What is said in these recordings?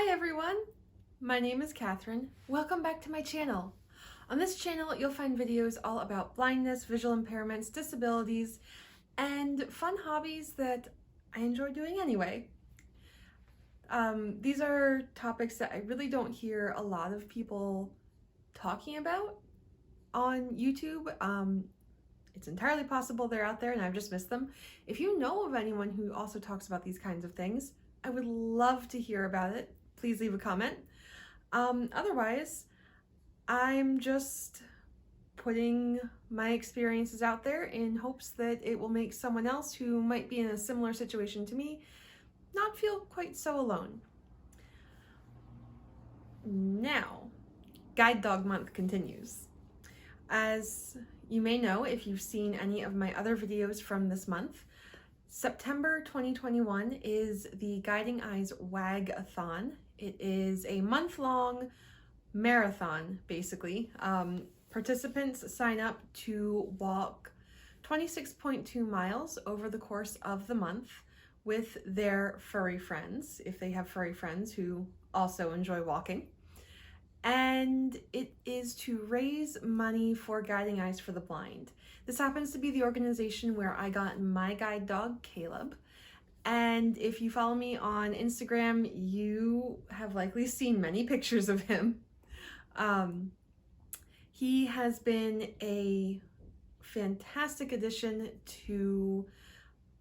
Hi everyone, my name is Catherine. Welcome back to my channel. On this channel you'll find videos all about blindness, visual impairments, disabilities, and fun hobbies that I enjoy doing anyway. These are topics that I really don't hear a lot of people talking about on YouTube. It's entirely possible they're out there and I've just missed them. If you know of anyone who also talks about these kinds of things, I would love to hear about it. Please leave a comment. Otherwise, I'm just putting my experiences out there in hopes that it will make someone else who might be in a similar situation to me not feel quite so alone. Now, Guide Dog Month continues. As you may know, if you've seen any of my other videos from this month, September 2021 is the Guiding Eyes Wag-a-thon. It is a month-long marathon, basically. Participants sign up to walk 26.2 miles over the course of the month with their furry friends, if they have furry friends who also enjoy walking. And it is to raise money for Guiding Eyes for the Blind. This happens to be the organization where I got my guide dog, Caleb. And if you follow me on Instagram, you have likely seen many pictures of him. He has been a fantastic addition to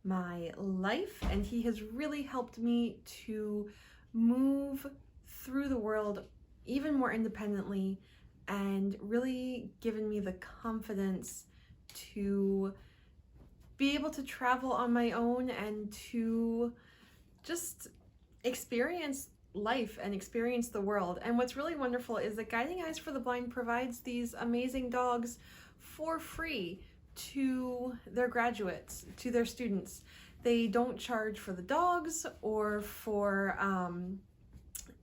my life, and he has really helped me to move through the world even more independently and really given me the confidence to be able to travel on my own and to just experience life and experience the world. And what's really wonderful is that Guiding Eyes for the Blind provides these amazing dogs for free to their graduates, to their students. They don't charge for the dogs or for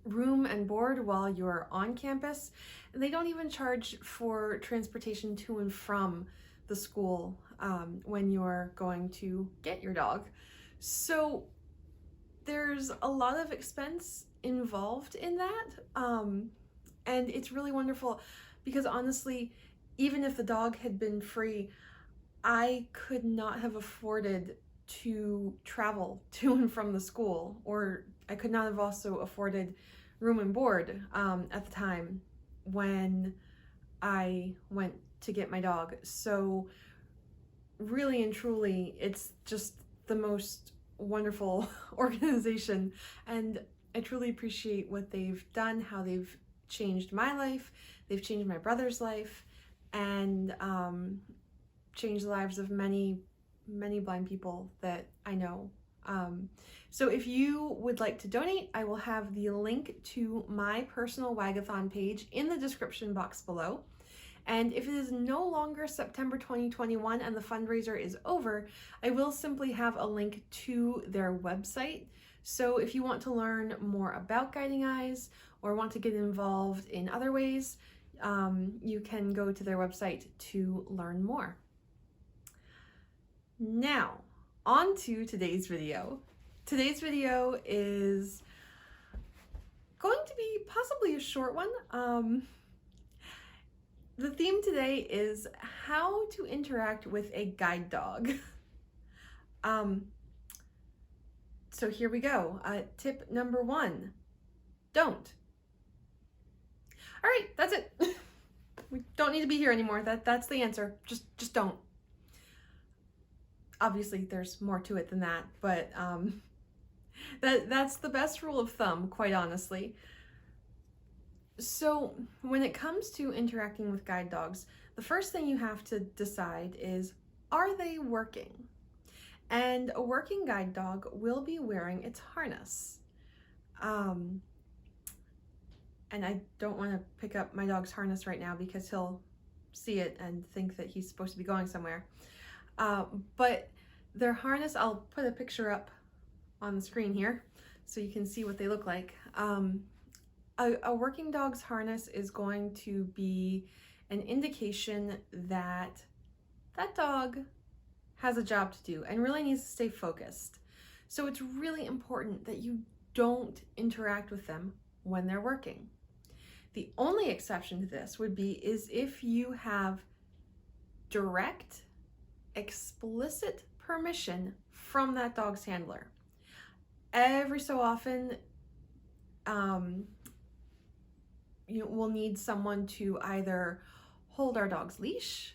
room and board while you're on campus. And they don't even charge for transportation to and from the school when you're going to get your dog. So there's a lot of expense involved in that. And it's really wonderful because honestly, even if the dog had been free, I could not have afforded to travel to and from the school, or I could not have also afforded room and board at the time when I went to get my dog. So really and truly, it's just the most wonderful organization, and I truly appreciate what they've done, how they've changed my life, they've changed my brother's life, and changed the lives of many blind people that I know. So if you would like to donate, I will have the link to my personal wag-a-thon page in the description box below. And if it is no longer September 2021 and the fundraiser is over, I will simply have a link to their website. So if you want to learn more about Guiding Eyes or want to get involved in other ways, you can go to their website to learn more. Now, on to today's video. Today's video is going to be possibly a short one. The theme today is how to interact with a guide dog. So here we go. Tip number 1, don't. All right, that's it. We don't need to be here anymore. That's the answer. Just don't. Obviously, there's more to it than that, but that's the best rule of thumb, quite honestly. So when it comes to interacting with guide dogs, the first thing you have to decide is, are they working? And a working guide dog will be wearing its harness. And I don't want to pick up my dog's harness right now because he'll see it and think that he's supposed to be going somewhere. But their harness, I'll put a picture up on the screen here so you can see what they look like. A working dog's harness is going to be an indication that that dog has a job to do and really needs to stay focused. So it's really important that you don't interact with them when they're working. The only exception to this would be is if you have direct, explicit permission from that dog's handler. Every so often, we'll need someone to either hold our dog's leash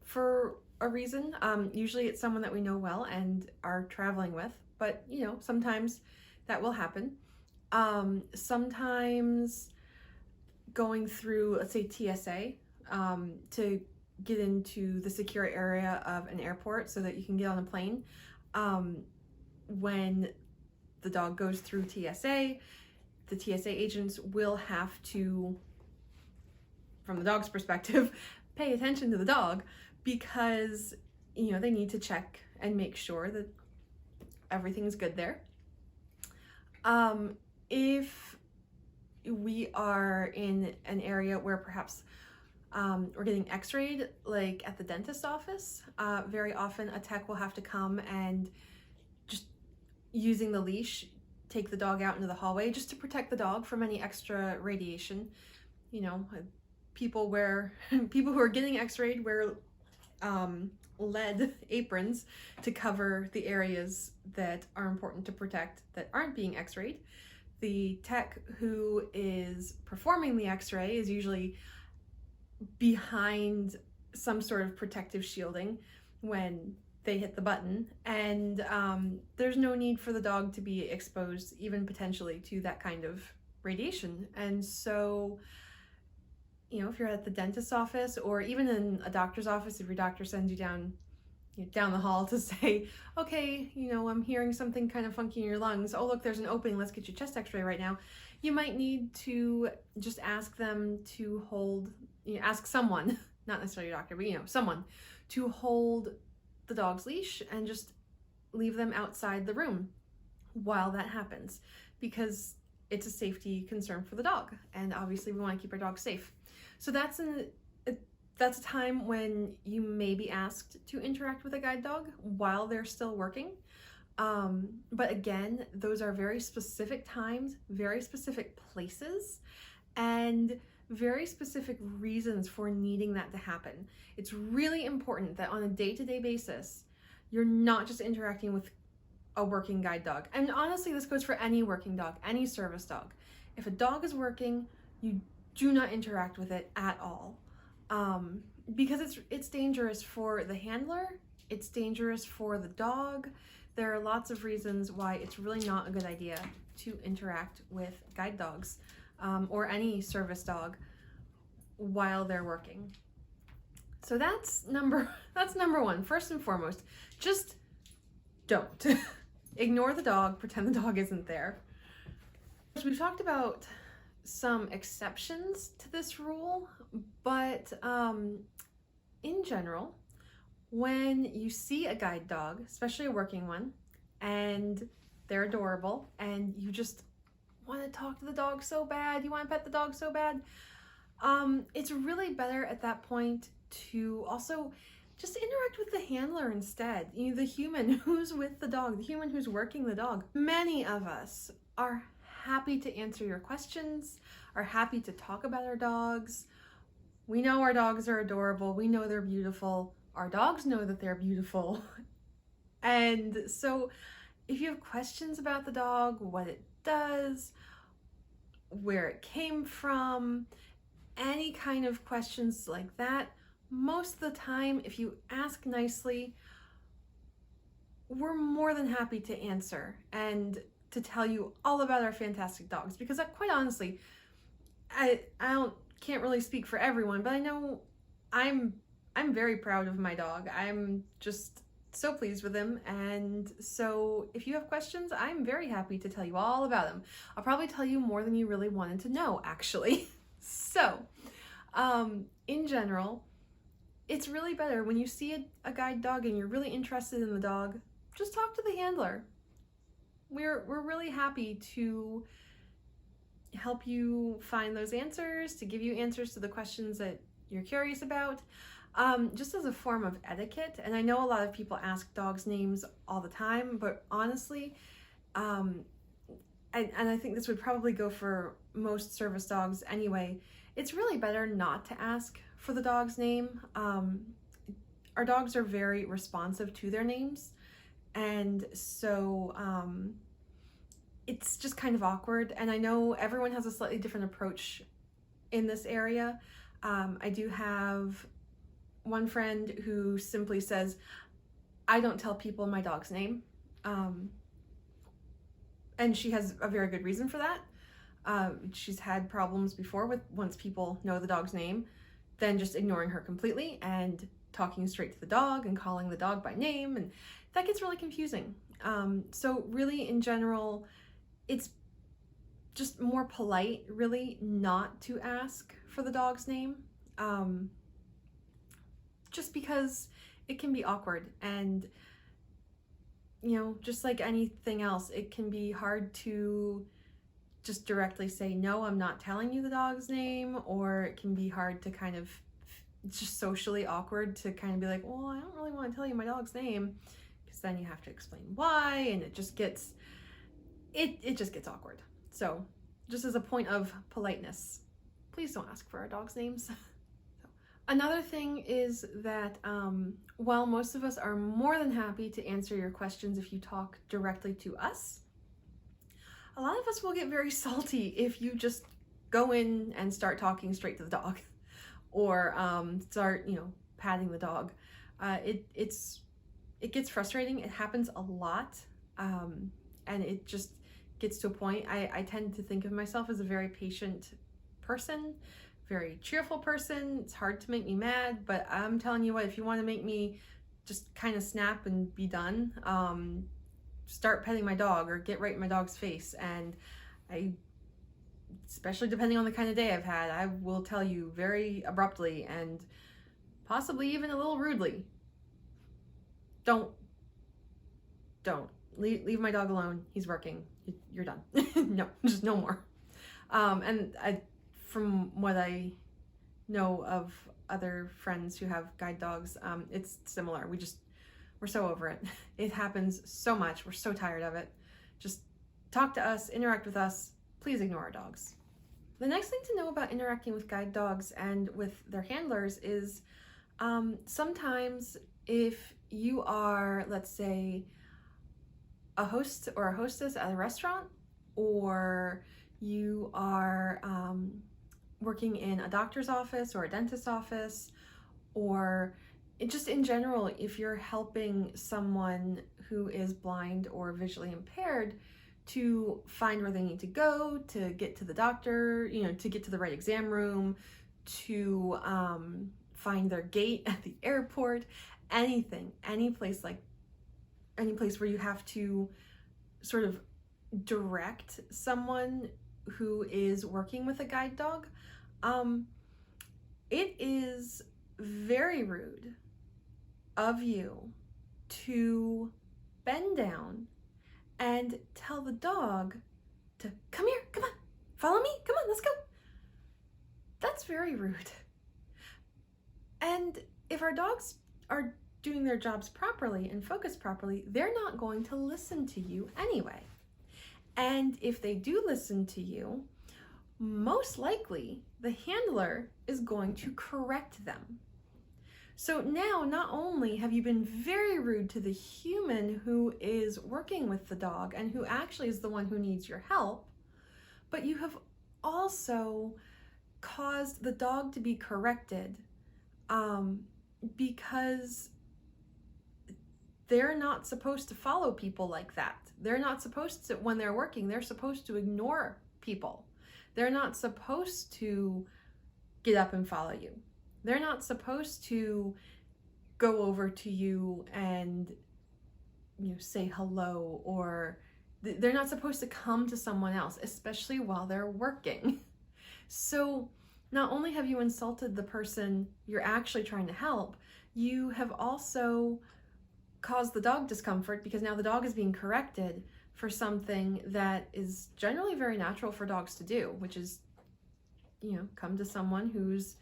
for a reason. Usually it's someone that we know well and are traveling with, but sometimes that will happen. Sometimes going through, let's say, TSA to get into the secure area of an airport so that you can get on a plane. When the dog goes through TSA, the TSA agents will have to, from the dog's perspective, pay attention to the dog because, they need to check and make sure that everything's good there. If we are in an area where perhaps we're getting x-rayed, like at the dentist office, very often a tech will have to come and just using the leash, take the dog out into the hallway just to protect the dog from any extra radiation. People who are getting x-rayed wear lead aprons to cover the areas that are important to protect that aren't being x-rayed. The tech who is performing the x-ray is usually behind some sort of protective shielding when they hit the button, and there's no need for the dog to be exposed even potentially to that kind of radiation. And so if you're at the dentist's office or even in a doctor's office, if your doctor sends you down the hall to say, okay, I'm hearing something kind of funky in your lungs. Oh, look, there's an opening. Let's get your chest x-ray right now. You might need to just ask them to hold, ask someone, not necessarily your doctor, but someone to hold the dog's leash and just leave them outside the room while that happens, because it's a safety concern for the dog. And obviously we want to keep our dog safe. So that's a time when you may be asked to interact with a guide dog while they're still working. But again, those are very specific times, very specific places, and very specific reasons for needing that to happen. It's really important that on a day-to-day basis, you're not just interacting with a working guide dog. And honestly, this goes for any working dog, any service dog. If a dog is working, you do not interact with it at all. Because it's dangerous for the handler, it's dangerous for the dog. There are lots of reasons why it's really not a good idea to interact with guide dogs or any service dog while they're working. So that's number one. First and foremost, just don't. Ignore the dog, pretend the dog isn't there. We've talked about some exceptions to this rule, but in general, when you see a guide dog, especially a working one, and they're adorable, and you just want to talk to the dog so bad, you want to pet the dog so bad, it's really better at that point to also just interact with the handler instead. The human who's with the dog, the human who's working the dog. Many of us are happy to answer your questions, are happy to talk about our dogs. We know our dogs are adorable. We know they're beautiful. Our dogs know that they're beautiful. And so if you have questions about the dog, what it does, where it came from, any kind of questions like that, most of the time, if you ask nicely, we're more than happy to answer and to tell you all about our fantastic dogs, because quite honestly, I can't really speak for everyone, but I know I'm very proud of my dog. I'm just so pleased with him, and so if you have questions, I'm very happy to tell you all about him. I'll probably tell you more than you really wanted to know, actually. So, in general, it's really better when you see a guide dog and you're really interested in the dog, just talk to the handler. We're really happy to help you find those answers, to give you answers to the questions that you're curious about, just as a form of etiquette. And I know a lot of people ask dogs names all the time, but honestly, and I think this would probably go for most service dogs anyway, it's really better not to ask for the dog's name. Our dogs are very responsive to their names, and so it's just kind of awkward. And I know everyone has a slightly different approach in this area. I do have one friend who simply says, I don't tell people my dog's name. And she has a very good reason for that. She's had problems before with once people know the dog's name, then just ignoring her completely and talking straight to the dog and calling the dog by name, and that gets really confusing. So really, in general, it's just more polite, really, not to ask for the dog's name, just because it can be awkward. And just like anything else, it can be hard to just directly say, no, I'm not telling you the dog's name, or it can be hard to kind of, it's just socially awkward to kind of be like, well, I don't really want to tell you my dog's name, because then you have to explain why, and it just gets awkward. So just as a point of politeness, please don't ask for our dogs' names. Another thing is that while most of us are more than happy to answer your questions if you talk directly to us, a lot of us will get very salty if you just go in and start talking straight to the dog, or start, patting the dog. It gets frustrating. It happens a lot, and it just gets to a point. I tend to think of myself as a very patient person, very cheerful person. It's hard to make me mad, but I'm telling you what, if you want to make me just kind of snap and be done, start petting my dog or get right in my dog's face. And especially depending on the kind of day I've had, I will tell you very abruptly and possibly even a little rudely, don't leave my dog alone. He's working. You're done. No, just no more. And from what I know of other friends who have guide dogs, it's similar. We're so over it. It happens so much. We're so tired of it. Just talk to us, interact with us. Please ignore our dogs. The next thing to know about interacting with guide dogs and with their handlers is sometimes if you are, let's say, a host or a hostess at a restaurant, or you are working in a doctor's office or a dentist's office, or just in general, if you're helping someone who is blind or visually impaired to find where they need to go, to get to the doctor, to get to the right exam room, to find their gate at the airport, anything, any place where you have to sort of direct someone who is working with a guide dog, it is very rude of you to bend down and tell the dog to come here, come on, follow me, come on, let's go. That's very rude. And if our dogs are doing their jobs properly and focused properly, they're not going to listen to you anyway. And if they do listen to you, most likely the handler is going to correct them. So now, not only have you been very rude to the human who is working with the dog and who actually is the one who needs your help, but you have also caused the dog to be corrected because they're not supposed to follow people like that. They're not supposed to, when they're working, they're supposed to ignore people. They're not supposed to get up and follow you. They're not supposed to go over to you and say hello, or they're not supposed to come to someone else, especially while they're working. So not only have you insulted the person you're actually trying to help, you have also caused the dog discomfort, because now the dog is being corrected for something that is generally very natural for dogs to do, which is, come to someone who's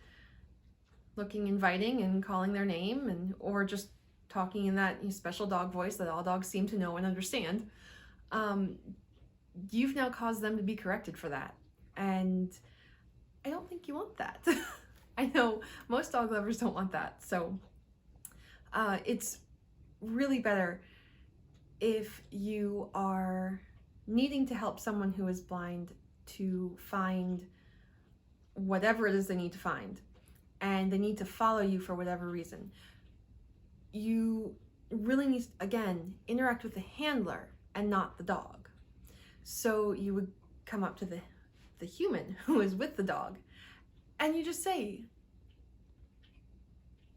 looking inviting and calling their name, or just talking in that special dog voice that all dogs seem to know and understand. you've now caused them to be corrected for that. And I don't think you want that. I know most dog lovers don't want that. So it's really better if you are needing to help someone who is blind to find whatever it is they need to find, and they need to follow you for whatever reason. You really need to, again, interact with the handler and not the dog. So you would come up to the human who is with the dog, and you just say,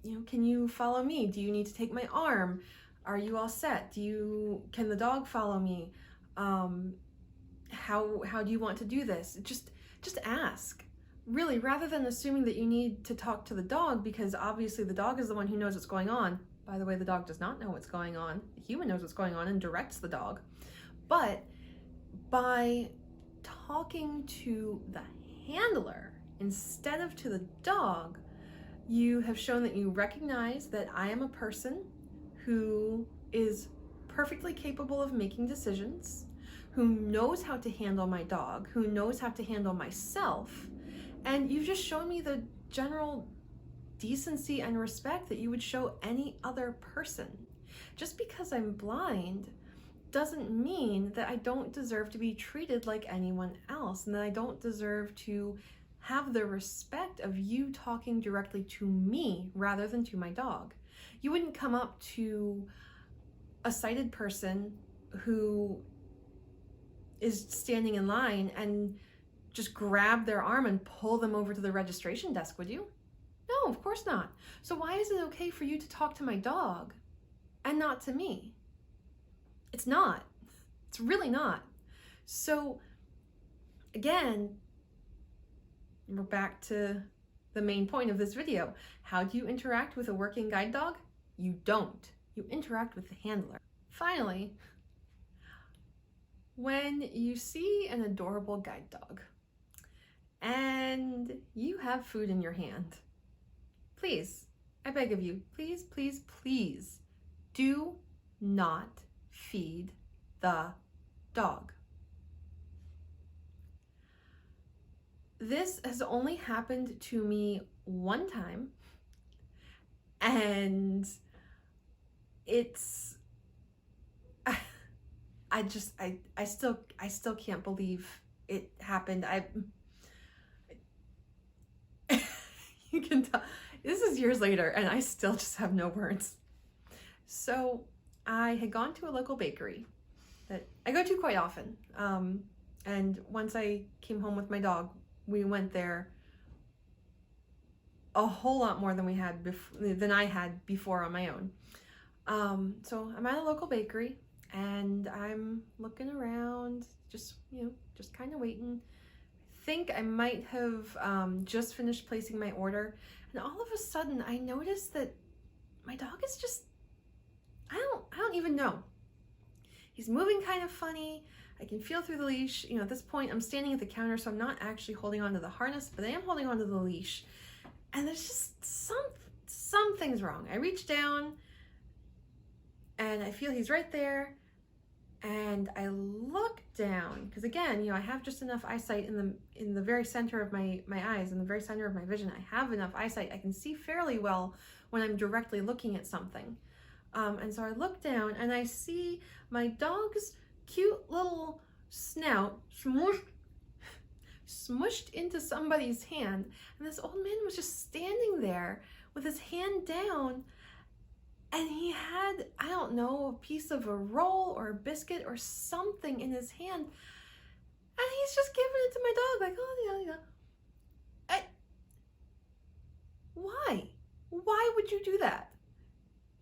you know, can you follow me? Do you need to take my arm? Are you all set? Can the dog follow me? How do you want to do this? Just ask. Really, rather than assuming that you need to talk to the dog, because obviously the dog is the one who knows what's going on. By the way, the dog does not know what's going on. The human knows what's going on and directs the dog. But by talking to the handler instead of to the dog, you have shown that you recognize that I am a person who is perfectly capable of making decisions, who knows how to handle my dog, who knows how to handle myself, and you've just shown me the general decency and respect that you would show any other person. Just because I'm blind doesn't mean that I don't deserve to be treated like anyone else, and that I don't deserve to have the respect of you talking directly to me rather than to my dog. You wouldn't come up to a sighted person who is standing in line and just grab their arm and pull them over to the registration desk, would you? No, of course not. So why is it okay for you to talk to my dog and not to me? It's not. It's really not. So again, we're back to the main point of this video. How do you interact with a working guide dog? You don't. You interact with the handler. Finally, when you see an adorable guide dog and you have food in your hand, please, I beg of you, please, please, please, do not feed the dog. This has only happened to me one time, and it's, I still can't believe it happened. You can tell, this is years later and I still just have no words. So I had gone to a local bakery that I go to quite often. And once I came home with my dog, we went there a whole lot more than I had before on my own. So I'm at a local bakery and I'm looking around, just kind of waiting. I think I might have just finished placing my order, and all of a sudden I noticed that my dog is just, I don't even know. He's moving kind of funny. I can feel through the leash. You know, at this point I'm standing at the counter, so I'm not actually holding onto the harness, but I am holding onto the leash. And there's just something's wrong. I reach down and I feel he's right there. And I look down, because again, you know, I have just enough eyesight in the very center of my eyes, in the very center of my vision. I have enough eyesight. I can see fairly well when I'm directly looking at something. And so I look down and I see my dog's cute little snout smushed into somebody's hand. And this old man was just standing there with his hand down, and he had, I don't know, a piece of a roll or a biscuit or something in his hand. And he's just giving it to my dog, like, oh, yeah. Why? Why would you do that?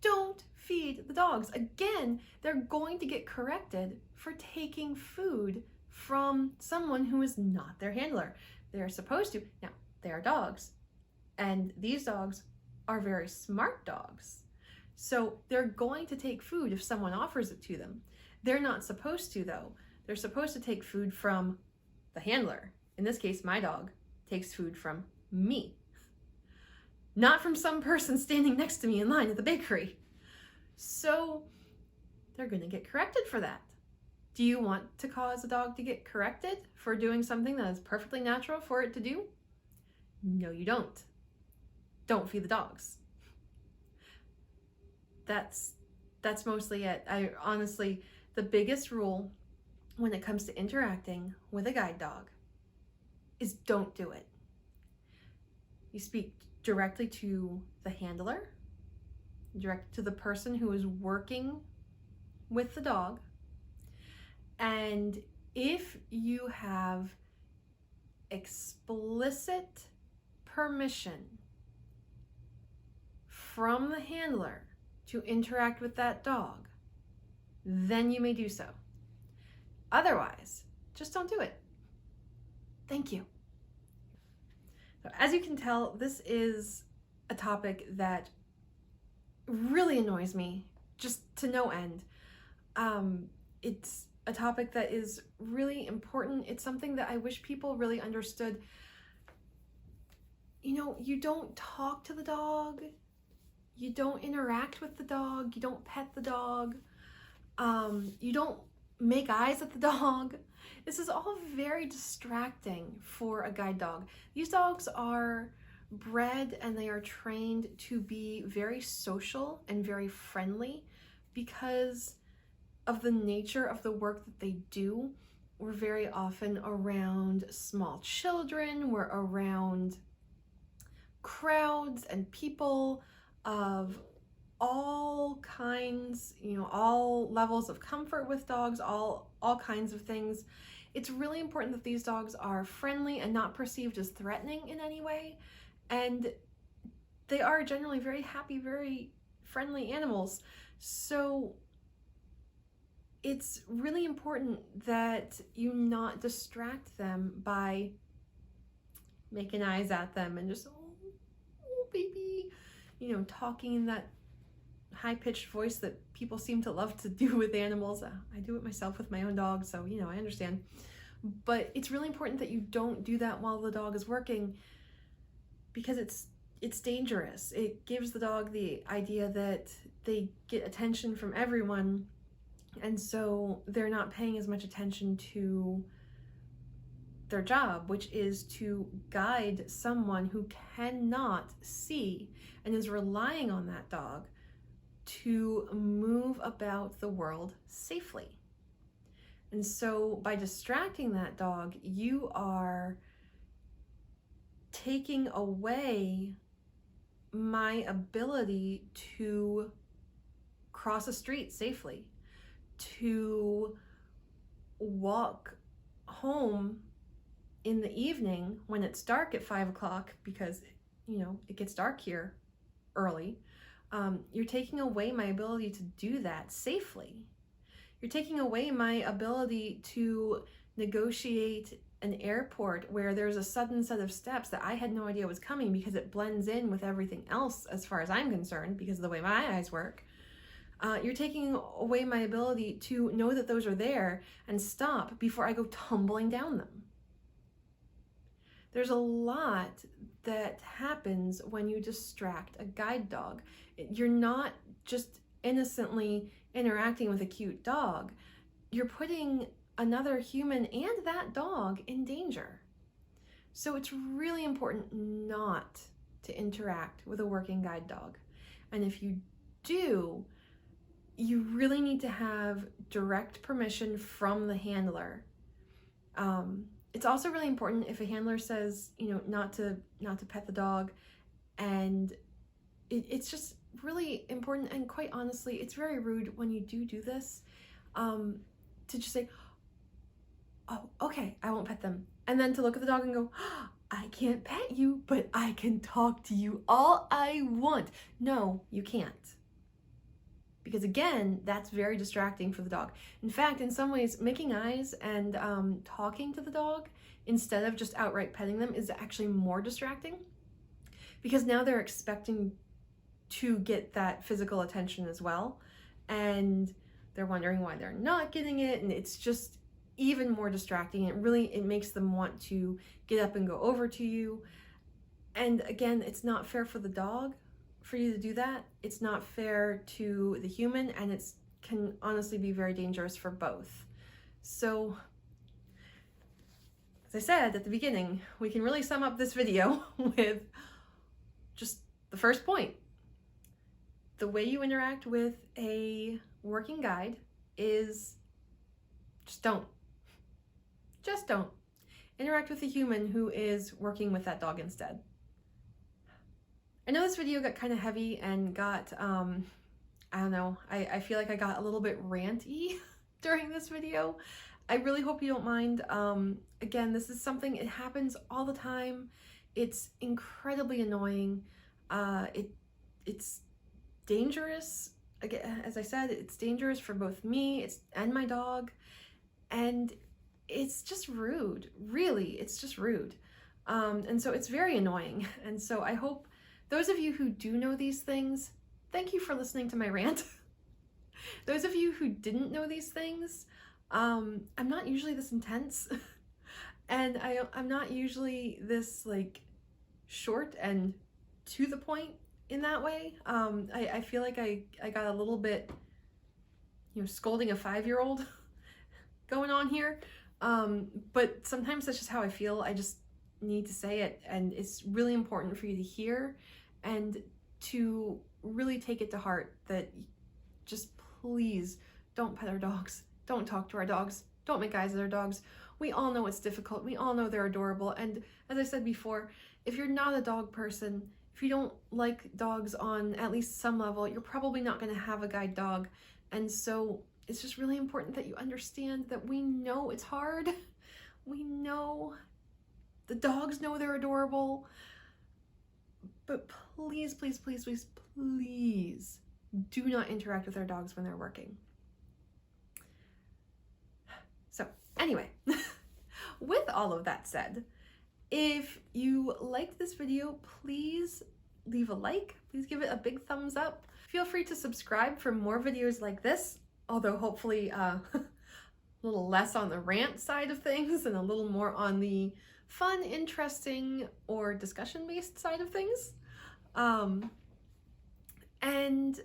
Don't feed the dogs. Again, they're going to get corrected for taking food from someone who is not their handler. They're supposed to. Now, they are dogs, and these dogs are very smart dogs. So they're going to take food if someone offers it to them. They're not supposed to, though. They're supposed to take food from the handler. In this case, my dog takes food from me, not from some person standing next to me in line at the bakery. So they're going to get corrected for that. Do you want to cause a dog to get corrected for doing something that is perfectly natural for it to do? No, you don't. Don't feed the dogs. That's mostly it. I honestly, the biggest rule when it comes to interacting with a guide dog is don't do it. You speak directly to the handler, direct to the person who is working with the dog. And if you have explicit permission from the handler to interact with that dog, then you may do so. Otherwise, just don't do it. Thank you. So as you can tell, this is a topic that really annoys me, just to no end. It's a topic that is really important. It's something that I wish people really understood. You know, you don't talk to the dog, you don't interact with the dog, you don't pet the dog, you don't make eyes at the dog. This is all very distracting for a guide dog. These dogs are bred and they are trained to be very social and very friendly because of the nature of the work that they do. We're very often around small children, we're around crowds and people of all kinds, you know, all levels of comfort with dogs, all kinds of things. It's really important that these dogs are friendly and not perceived as threatening in any way. And they are generally very happy, very friendly animals. So it's really important that you not distract them by making eyes at them and just, oh baby, you know, talking in that high-pitched voice that people seem to love to do with animals. I do it myself with my own dog, so you know, I understand. But it's really important that you don't do that while the dog is working, because it's dangerous. It gives the dog the idea that they get attention from everyone, and so they're not paying as much attention to their job, which is to guide someone who cannot see and is relying on that dog to move about the world safely. And so by distracting that dog, you are taking away my ability to cross a street safely, to walk home in the evening when it's dark at 5 o'clock, because, you know, it gets dark here early. You're taking away my ability to do that safely. You're taking away my ability to negotiate an airport where there's a sudden set of steps that I had no idea was coming because it blends in with everything else as far as I'm concerned because of the way my eyes work. You're taking away my ability to know that those are there and stop before I go tumbling down them. There's a lot that happens when you distract a guide dog. You're not just innocently interacting with a cute dog. You're putting another human and that dog in danger. So it's really important not to interact with a working guide dog. And if you do, you really need to have direct permission from the handler. It's also really important if a handler says, you know, not to pet the dog, and it's just really important. And quite honestly, it's very rude when you do this, to just say, oh, okay, I won't pet them, and then to look at the dog and go, oh, I can't pet you, but I can talk to you all I want. No, you can't. Because again, that's very distracting for the dog. In fact, in some ways, making eyes and talking to the dog instead of just outright petting them is actually more distracting, because now they're expecting to get that physical attention as well, and they're wondering why they're not getting it, and it's just even more distracting. It makes them want to get up and go over to you. And again, it's not fair for the dog for you to do that. It's not fair to the human, and it can honestly be very dangerous for both. So, as I said at the beginning, we can really sum up this video with just the first point. The way you interact with a working guide is just don't. Just don't. Interact with a human who is working with that dog instead. I know this video got kind of heavy and got, I don't know, I feel like I got a little bit ranty during this video. I really hope you don't mind. Again, this is something, it happens all the time. It's incredibly annoying. It's dangerous. Again, as I said, it's dangerous for both me and my dog. And it's just rude, really, it's just rude. And so it's very annoying. And so I hope those of you who do know these things, thank you for listening to my rant. Those of you who didn't know these things, I'm not usually this intense. And I'm not usually this like short and to the point in that way. I feel like I got a little bit, scolding a 5-year-old going on here. But sometimes that's just how I feel. I just need to say it, and it's really important for you to hear and to really take it to heart that just please don't pet our dogs, don't talk to our dogs, don't make eyes at our dogs. We all know it's difficult. We all know they're adorable. And as I said before, if you're not a dog person, if you don't like dogs on at least some level, you're probably not going to have a guide dog. And so it's just really important that you understand that we know it's hard. We know the dogs know they're adorable, but please, please, please, please, please do not interact with our dogs when they're working. So anyway, with all of that said, if you liked this video, please leave a like, please give it a big thumbs up. Feel free to subscribe for more videos like this, although hopefully a little less on the rant side of things and a little more on the fun, interesting, or discussion-based side of things. And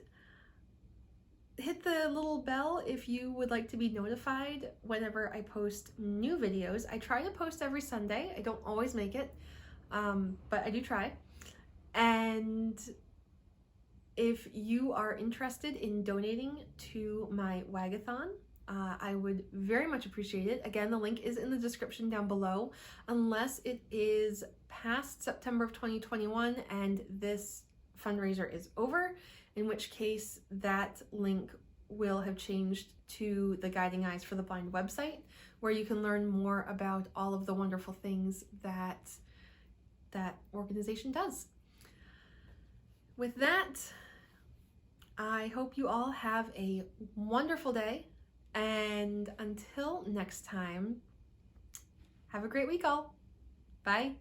hit the little bell if you would like to be notified whenever I post new videos. I try to post every Sunday. I don't always make it, but I do try. And if you are interested in donating to my wag-a-thon, I would very much appreciate it. Again, the link is in the description down below, unless it is past September of 2021 and this fundraiser is over, in which case that link will have changed to the Guiding Eyes for the Blind website, where you can learn more about all of the wonderful things that that organization does. With that, I hope you all have a wonderful day, and until next time, have a great week all. Bye.